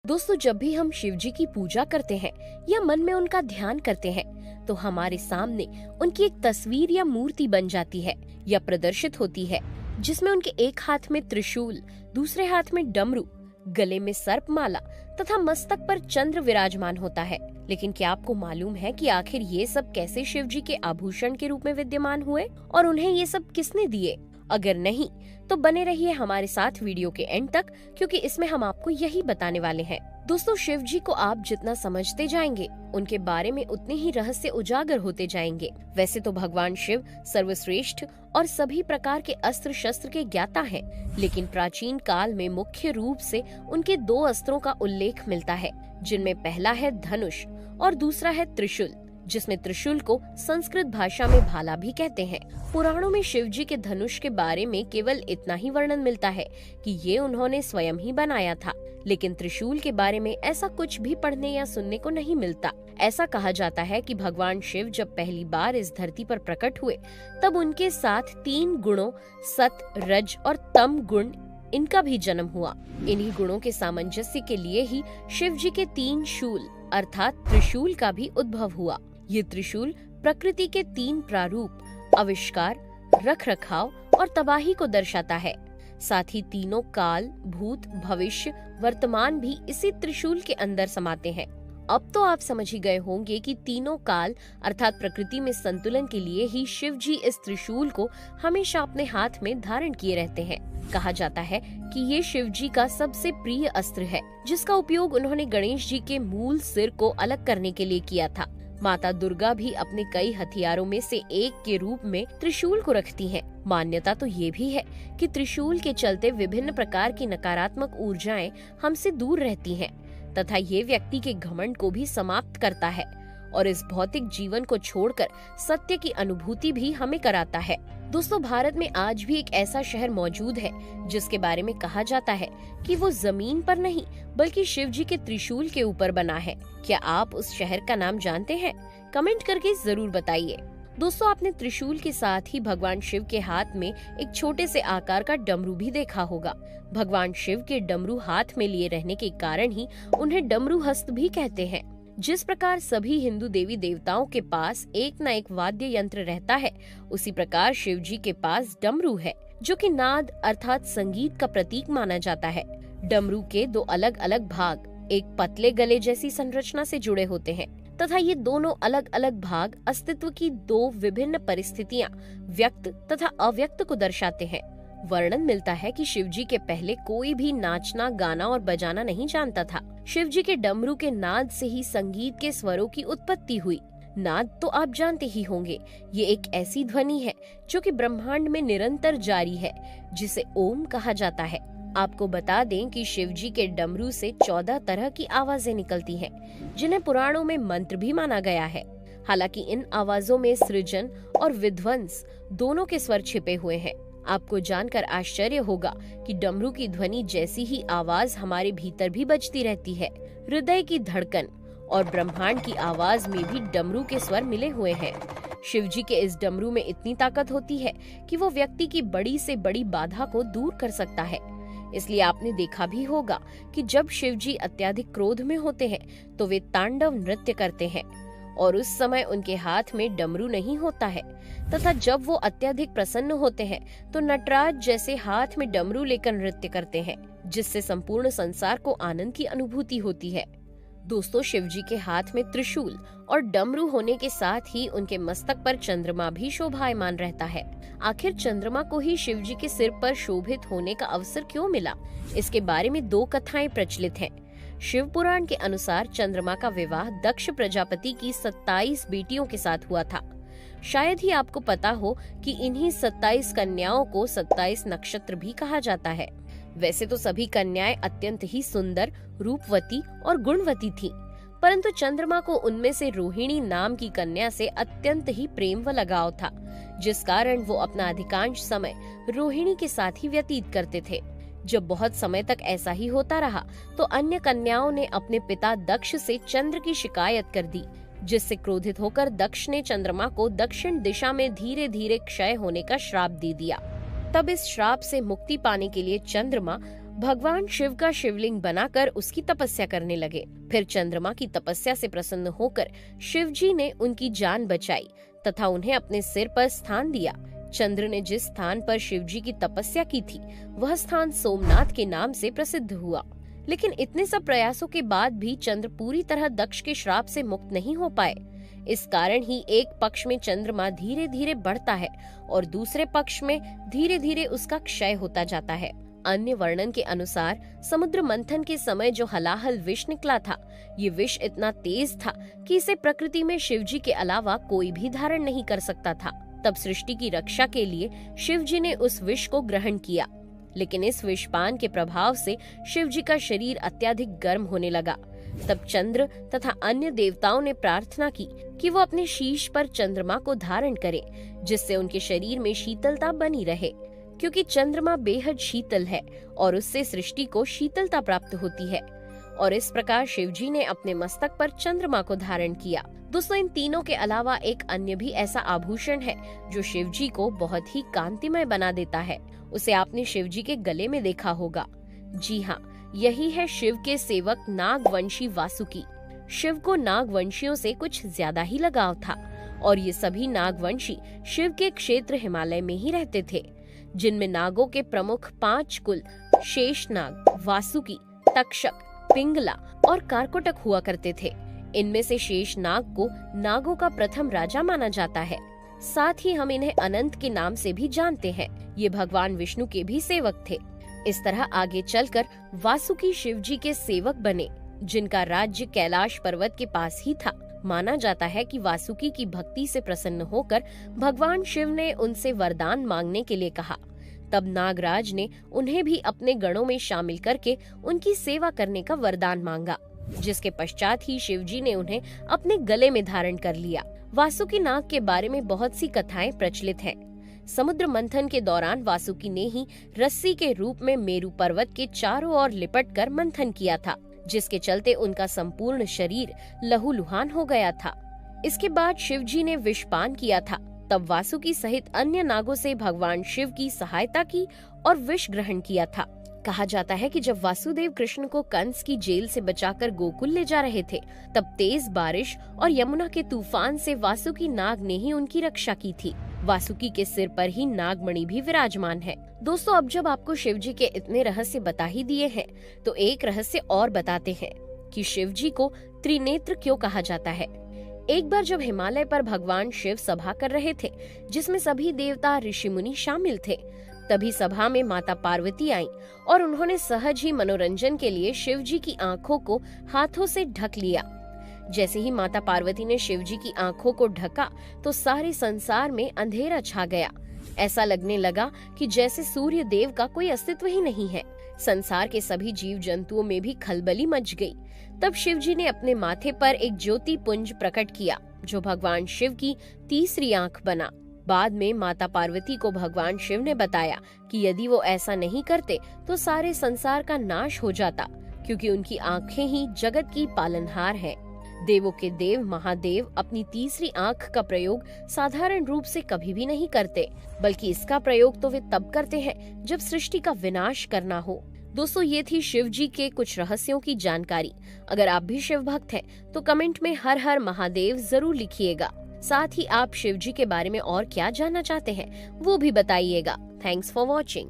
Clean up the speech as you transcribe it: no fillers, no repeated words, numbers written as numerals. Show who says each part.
Speaker 1: दोस्तों, जब भी हम शिव जी की पूजा करते हैं या मन में उनका ध्यान करते हैं तो हमारे सामने उनकी एक तस्वीर या मूर्ति बन जाती है या प्रदर्शित होती है, जिसमें उनके एक हाथ में त्रिशूल, दूसरे हाथ में डमरू, गले में सर्पमाला तथा मस्तक पर चंद्र विराजमान होता है। लेकिन क्या आपको मालूम है कि आखिर ये सब कैसे शिव जी के आभूषण के रूप में विद्यमान हुए और उन्हें ये सब किसने दिए? अगर नहीं तो बने रहिए हमारे साथ वीडियो के एंड तक, क्योंकि इसमें हम आपको यही बताने वाले हैं। दोस्तों, शिव जी को आप जितना समझते जाएंगे उनके बारे में उतने ही रहस्य उजागर होते जाएंगे। वैसे तो भगवान शिव सर्वश्रेष्ठ और सभी प्रकार के अस्त्र शस्त्र के ज्ञाता हैं, लेकिन प्राचीन काल में मुख्य रूप से उनके दो अस्त्रों का उल्लेख मिलता है, जिनमें पहला है धनुष और दूसरा है त्रिशूल, जिसमें त्रिशूल को संस्कृत भाषा में भाला भी कहते हैं। पुराणों में शिव जी के धनुष के बारे में केवल इतना ही वर्णन मिलता है कि ये उन्होंने स्वयं ही बनाया था, लेकिन त्रिशूल के बारे में ऐसा कुछ भी पढ़ने या सुनने को नहीं मिलता। ऐसा कहा जाता है कि भगवान शिव जब पहली बार इस धरती पर प्रकट हुए तब उनके साथ 3 गुणों सत, रज और तम गुण इनका भी जन्म हुआ। इन्हीं गुणों के सामंजस्य के लिए ही शिव जी के 3 शूल अर्थात त्रिशूल का भी उद्भव हुआ। ये त्रिशूल प्रकृति के 3 प्रारूप आविष्कार, रख रखाव और तबाही को दर्शाता है। साथ ही तीनों काल, भूत, भविष्य, वर्तमान भी इसी त्रिशूल के अंदर समाते हैं। अब तो आप समझ ही गए होंगे कि तीनों काल अर्थात प्रकृति में संतुलन के लिए ही शिव जी इस त्रिशूल को हमेशा अपने हाथ में धारण किए रहते हैं। कहा जाता है कि ये शिव जी का सबसे प्रिय अस्त्र है, जिसका उपयोग उन्होंने गणेश जी के मूल सिर को अलग करने के लिए किया था। माता दुर्गा भी अपने कई हथियारों में से एक के रूप में त्रिशूल को रखती हैं। मान्यता तो ये भी है कि त्रिशूल के चलते विभिन्न प्रकार की नकारात्मक ऊर्जाएं हमसे दूर रहती हैं, तथा ये व्यक्ति के घमंड को भी समाप्त करता है और इस भौतिक जीवन को छोड़कर सत्य की अनुभूति भी हमें कराता है। दोस्तों, भारत में आज भी एक ऐसा शहर मौजूद है जिसके बारे में कहा जाता है कि वो जमीन पर नहीं बल्कि शिव जी के त्रिशूल के ऊपर बना है। क्या आप उस शहर का नाम जानते हैं? कमेंट करके जरूर बताइए। दोस्तों, आपने त्रिशूल के साथ ही भगवान शिव के हाथ में एक छोटे से आकार का डमरू भी देखा होगा। भगवान शिव के डमरू हाथ में लिए रहने के कारण ही उन्हें डमरू हस्त भी कहते हैं। जिस प्रकार सभी हिंदू देवी देवताओं के पास एक न एक वाद्य यंत्र रहता है, उसी प्रकार शिव जी के पास डमरू है, जो कि नाद अर्थात संगीत का प्रतीक माना जाता है। डमरू के 2 अलग अलग भाग एक पतले गले जैसी संरचना से जुड़े होते हैं तथा ये दोनों अलग अलग भाग अस्तित्व की 2 विभिन्न परिस्थितियां व्यक्त तथा अव्यक्त को दर्शाते हैं। वर्णन मिलता है कि शिव जी के पहले कोई भी नाचना, गाना और बजाना नहीं जानता था। शिव जी के डमरू के नाद से ही संगीत के स्वरों की उत्पत्ति हुई। नाद तो आप जानते ही होंगे, ये एक ऐसी ध्वनि है जो कि ब्रह्मांड में निरंतर जारी है, जिसे ओम कहा जाता है। आपको बता दें कि शिव जी के डमरू से 14 तरह की आवाजें निकलती हैं, जिन्हें पुराणों में मंत्र भी माना गया है। हालांकि इन आवाजों में सृजन और विध्वंस दोनों के स्वर छिपे हुए हैं। आपको जानकर आश्चर्य होगा कि डमरू की ध्वनि जैसी ही आवाज हमारे भीतर भी बजती रहती है। हृदय की धड़कन और ब्रह्मांड की आवाज में भी डमरू के स्वर मिले हुए हैं। शिव जी के इस डमरू में इतनी ताकत होती है कि वो व्यक्ति की बड़ी से बड़ी बाधा को दूर कर सकता है। इसलिए आपने देखा भी होगा कि जब शिव जी अत्यधिक क्रोध में होते हैं तो वे तांडव नृत्य करते हैं और उस समय उनके हाथ में डमरू नहीं होता है, तथा जब वो अत्यधिक प्रसन्न होते हैं तो नटराज जैसे हाथ में डमरू लेकर नृत्य करते हैं, जिससे संपूर्ण संसार को आनंद की अनुभूति होती है। दोस्तों, शिव जी के हाथ में त्रिशूल और डमरू होने के साथ ही उनके मस्तक पर चंद्रमा भी शोभायमान रहता है। आखिर चंद्रमा को ही शिव जी के सिर पर शोभित होने का अवसर क्यों मिला? इसके बारे में 2 कथाएं प्रचलित हैं। शिव पुराण के अनुसार चंद्रमा का विवाह दक्ष प्रजापति की 27 बेटियों के साथ हुआ था। शायद ही आपको पता हो कि इन्हीं 27 कन्याओं को 27 नक्षत्र भी कहा जाता है। वैसे तो सभी कन्याएं अत्यंत ही सुंदर, रूपवती और गुणवती थीं, परंतु चंद्रमा को उनमें से रोहिणी नाम की कन्या से अत्यंत ही प्रेम व लगाव था, जिस कारण वो अपना अधिकांश समय रोहिणी के साथ ही व्यतीत करते थे। जब बहुत समय तक ऐसा ही होता रहा तो अन्य कन्याओं ने अपने पिता दक्ष से चंद्र की शिकायत कर दी, जिससे क्रोधित होकर दक्ष ने चंद्रमा को दक्षिण दिशा में धीरे धीरे क्षय होने का श्राप दे दिया। तब इस श्राप से मुक्ति पाने के लिए चंद्रमा भगवान शिव का शिवलिंग बनाकर उसकी तपस्या करने लगे। फिर चंद्रमा की तपस्या से प्रसन्न होकर शिव जी ने उनकी जान बचाई तथा उन्हें अपने सिर पर स्थान दिया। चंद्र ने जिस स्थान पर शिव जी की तपस्या की थी वह स्थान सोमनाथ के नाम से प्रसिद्ध हुआ। लेकिन इतने सब प्रयासों के बाद भी चंद्र पूरी तरह दक्ष के श्राप से मुक्त नहीं हो पाए। इस कारण ही एक पक्ष में चंद्रमा धीरे धीरे बढ़ता है और दूसरे पक्ष में धीरे धीरे उसका क्षय होता जाता है। अन्य वर्णन के अनुसार समुद्र मंथन के समय जो हलाहल विष निकला था, ये विष इतना तेज था कि इसे प्रकृति में शिव जी के अलावा कोई भी धारण नहीं कर सकता था। तब सृष्टि की रक्षा के लिए शिव जी ने उस विष को ग्रहण किया, लेकिन इस विषपान के प्रभाव से शिव जी का शरीर अत्यधिक गर्म होने लगा। तब चंद्र तथा अन्य देवताओं ने प्रार्थना की कि वो अपने शीश पर चंद्रमा को धारण करें, जिससे उनके शरीर में शीतलता बनी रहे, क्योंकि चंद्रमा बेहद शीतल है और उससे सृष्टि को शीतलता प्राप्त होती है। और इस प्रकार शिव जी ने अपने मस्तक पर चंद्रमा को धारण किया। दोस्तों, इन तीनों के अलावा एक अन्य भी ऐसा आभूषण है जो शिव जी को बहुत ही कांतिमय बना देता है। उसे आपने शिव जी के गले में देखा होगा। जी हाँ, यही है शिव के सेवक नागवंशी वासुकी। शिव को नागवंशियों से कुछ ज्यादा ही लगाव था और ये सभी नागवंशी शिव के क्षेत्र हिमालय में ही रहते थे, जिनमें नागों के प्रमुख 5 कुल शेषनाग, वासुकी, तक्षक, पिंगला और कारकोटक हुआ करते थे। इनमें से शेषनाग को नागों का प्रथम राजा माना जाता है। साथ ही हम इन्हें अनंत के नाम से भी जानते हैं। ये भगवान विष्णु के भी सेवक थे। इस तरह आगे चलकर वासुकी शिव जी के सेवक बने, जिनका राज्य कैलाश पर्वत के पास ही था। माना जाता है कि वासुकी की भक्ति से प्रसन्न होकर भगवान शिव ने उनसे वरदान मांगने के लिए कहा। तब नागराज ने उन्हें भी अपने गणों में शामिल करके उनकी सेवा करने का वरदान मांगा, जिसके पश्चात ही शिव जी ने उन्हें अपने गले में धारण कर लिया। वासुकी नाग के बारे में बहुत सी कथाएं प्रचलित हैं। समुद्र मंथन के दौरान वासुकी ने ही रस्सी के रूप में मेरु पर्वत के चारों ओर लिपटकर मंथन किया था, जिसके चलते उनका संपूर्ण शरीर लहूलुहान हो गया था। इसके बाद शिव जी ने विषपान किया था। तब वासुकी सहित अन्य नागों से भगवान शिव की सहायता की और विष ग्रहण किया था। कहा जाता है कि जब वासुदेव कृष्ण को कंस की जेल से बचाकर गोकुल ले जा रहे थे, तब तेज बारिश और यमुना के तूफान से वासुकी नाग ने ही उनकी रक्षा की थी। वासुकी के सिर पर ही नागमणि भी विराजमान है। दोस्तों, अब जब आपको शिव जी के इतने रहस्य बता ही दिए हैं, तो एक रहस्य और बताते हैं कि शिव जी को त्रिनेत्र क्यों कहा जाता है। एक बार जब हिमालय पर भगवान शिव सभा कर रहे थे, जिसमें सभी देवता ऋषि मुनि शामिल थे, तभी सभा में माता पार्वती आईं और उन्होंने सहज ही मनोरंजन के लिए शिव जी की आंखों को हाथों से ढक लिया। जैसे ही माता पार्वती ने शिव जी की आंखों को ढका, तो सारे संसार में अंधेरा छा गया। ऐसा लगने लगा कि जैसे सूर्य देव का कोई अस्तित्व ही नहीं है। संसार के सभी जीव जंतुओं में भी खलबली मच गई। तब शिव जी ने अपने माथे पर एक ज्योति पुंज प्रकट किया, जो भगवान शिव की तीसरी आंख बना। बाद में माता पार्वती को भगवान शिव ने बताया कि यदि वो ऐसा नहीं करते तो सारे संसार का नाश हो जाता, क्योंकि उनकी आंखें ही जगत की पालनहार हैं। देवों के देव महादेव अपनी तीसरी आंख का प्रयोग साधारण रूप से कभी भी नहीं करते, बल्कि इसका प्रयोग तो वे तब करते हैं जब सृष्टि का विनाश करना हो। दोस्तों, ये थी शिव जी के कुछ रहस्यों की जानकारी। अगर आप भी शिव भक्त हैं, तो कमेंट में हर हर महादेव जरूर लिखिएगा। साथ ही आप शिव जी के बारे में और क्या जानना चाहते हैं, वो भी बताइएगा। Thanks for watching.